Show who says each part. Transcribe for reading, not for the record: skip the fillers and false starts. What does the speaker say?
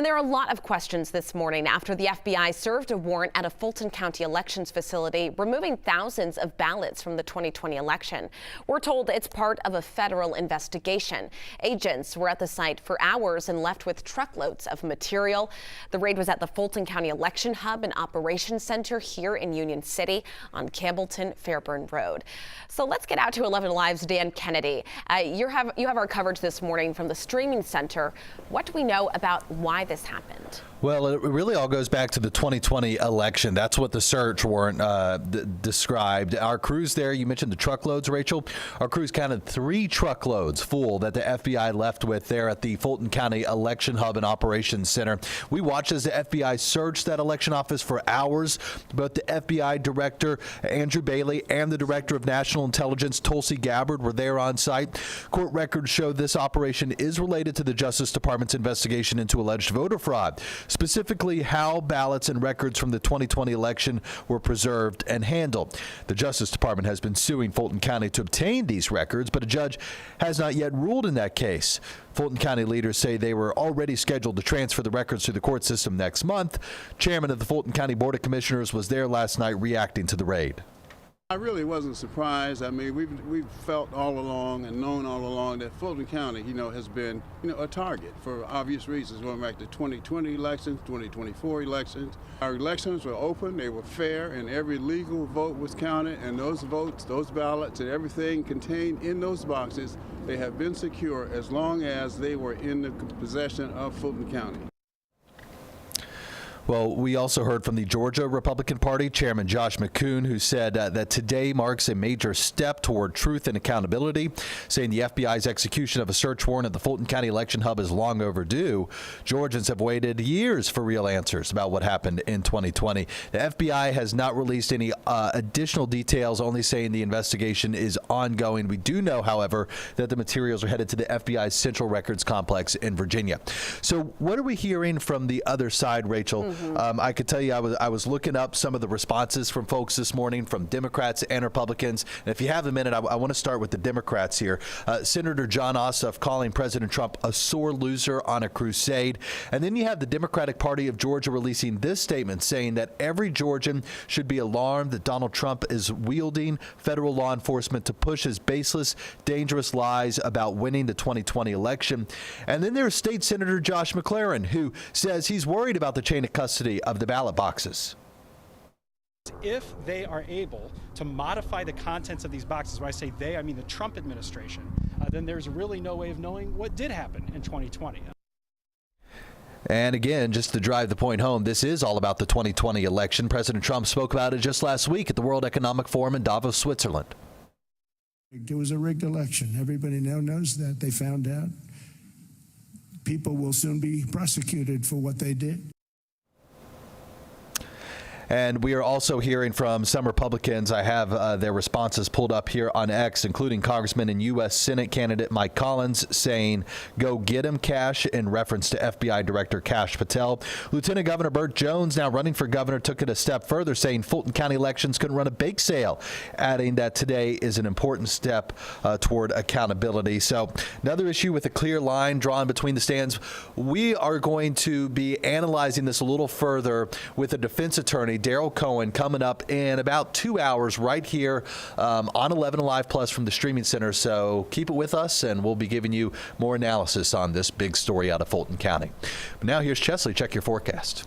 Speaker 1: And there are a lot of questions this morning after the FBI served a warrant at a Fulton County Elections facility, removing thousands of ballots from the 2020 election. We're told it's part of a federal investigation. Agents were at the site for hours and left with truckloads of material. The raid was at the Fulton County Election Hub and Operations Center here in Union City on Campbellton Fairburn Road. So let's get out to 11 Live's Dan Kennedy. You have our coverage this morning from the streaming center. What do we know about why this happened?
Speaker 2: Well, it really all goes back to the 2020 election. That's what the search warrant described. Our crews there, you mentioned the truckloads, Rachel. Our crews counted 3 truckloads full that the FBI left with there at the Fulton County Election Hub and Operations Center. We watched as the FBI searched that election office for hours. Both the FBI Director, Andrew Bailey, and the Director of National Intelligence, Tulsi Gabbard, were there on site. Court records show this operation is related to the Justice Department's investigation into alleged voter fraud. Specifically, how ballots and records from the 2020 election were preserved and handled. The Justice Department has been suing Fulton County to obtain these records, but a judge has not yet ruled in that case. Fulton County leaders say they were already scheduled to transfer the records to the court system next month. Chairman of the Fulton County Board of Commissioners was there last night reacting to the raid.
Speaker 3: I really wasn't surprised. I mean, we've felt all along and known all along that Fulton County, has been, a target for obvious reasons, going back to 2020 elections, 2024 elections. Our elections were open, they were fair, and every legal vote was counted, and those votes, those ballots, and everything contained in those boxes, they have been secure as long as they were in the possession of Fulton County.
Speaker 2: Well, we also heard from the Georgia Republican Party Chairman Josh McCoon, who said that today marks a major step toward truth and accountability, saying the FBI's execution of a search warrant at the Fulton County Election Hub is long overdue. Georgians have waited years for real answers about what happened in 2020. The FBI has not released any additional details, only saying the investigation is ongoing. We do know, however, that the materials are headed to the FBI's Central Records Complex in Virginia. So what are we hearing from the other side, Rachel? I could tell you I was looking up some of the responses from folks this morning, from Democrats and Republicans. And if you have a minute, I want to start with the Democrats here. Senator John Ossoff calling President Trump a sore loser on a crusade. And then you have the Democratic Party of Georgia releasing this statement saying that every Georgian should be alarmed that Donald Trump is wielding federal law enforcement to push his baseless, dangerous lies about winning the 2020 election. And then there's State Senator Josh McLaren, who says he's worried about the chain of custody of the ballot boxes.
Speaker 4: If they are able to modify the contents of these boxes, when I say they, I mean the Trump administration, then there's really no way of knowing what did happen in 2020.
Speaker 2: And again, just to drive the point home, this is all about the 2020 election. President Trump spoke about it just last week at the World Economic Forum in Davos, Switzerland.
Speaker 5: It was a rigged election. Everybody now knows that. They found out. People will soon be prosecuted for what they did.
Speaker 2: And we are also hearing from some Republicans. I have their responses pulled up here on X, including Congressman and U.S. Senate candidate Mike Collins saying, "Go get him, Cash," in reference to FBI Director Kash Patel. Lieutenant Governor Burt Jones, now running for governor, took it a step further, saying Fulton County elections couldn't run a bake sale, adding that today is an important step toward accountability. So another issue with a clear line drawn between the stands. We are going to be analyzing this a little further with a defense attorney, Daryl Cohen, coming up in about 2 hours right here on 11 Alive Plus from the streaming center. So keep it with us, and we'll be giving you more analysis on this big story out of Fulton County. But now here's Chesley. Check your forecast.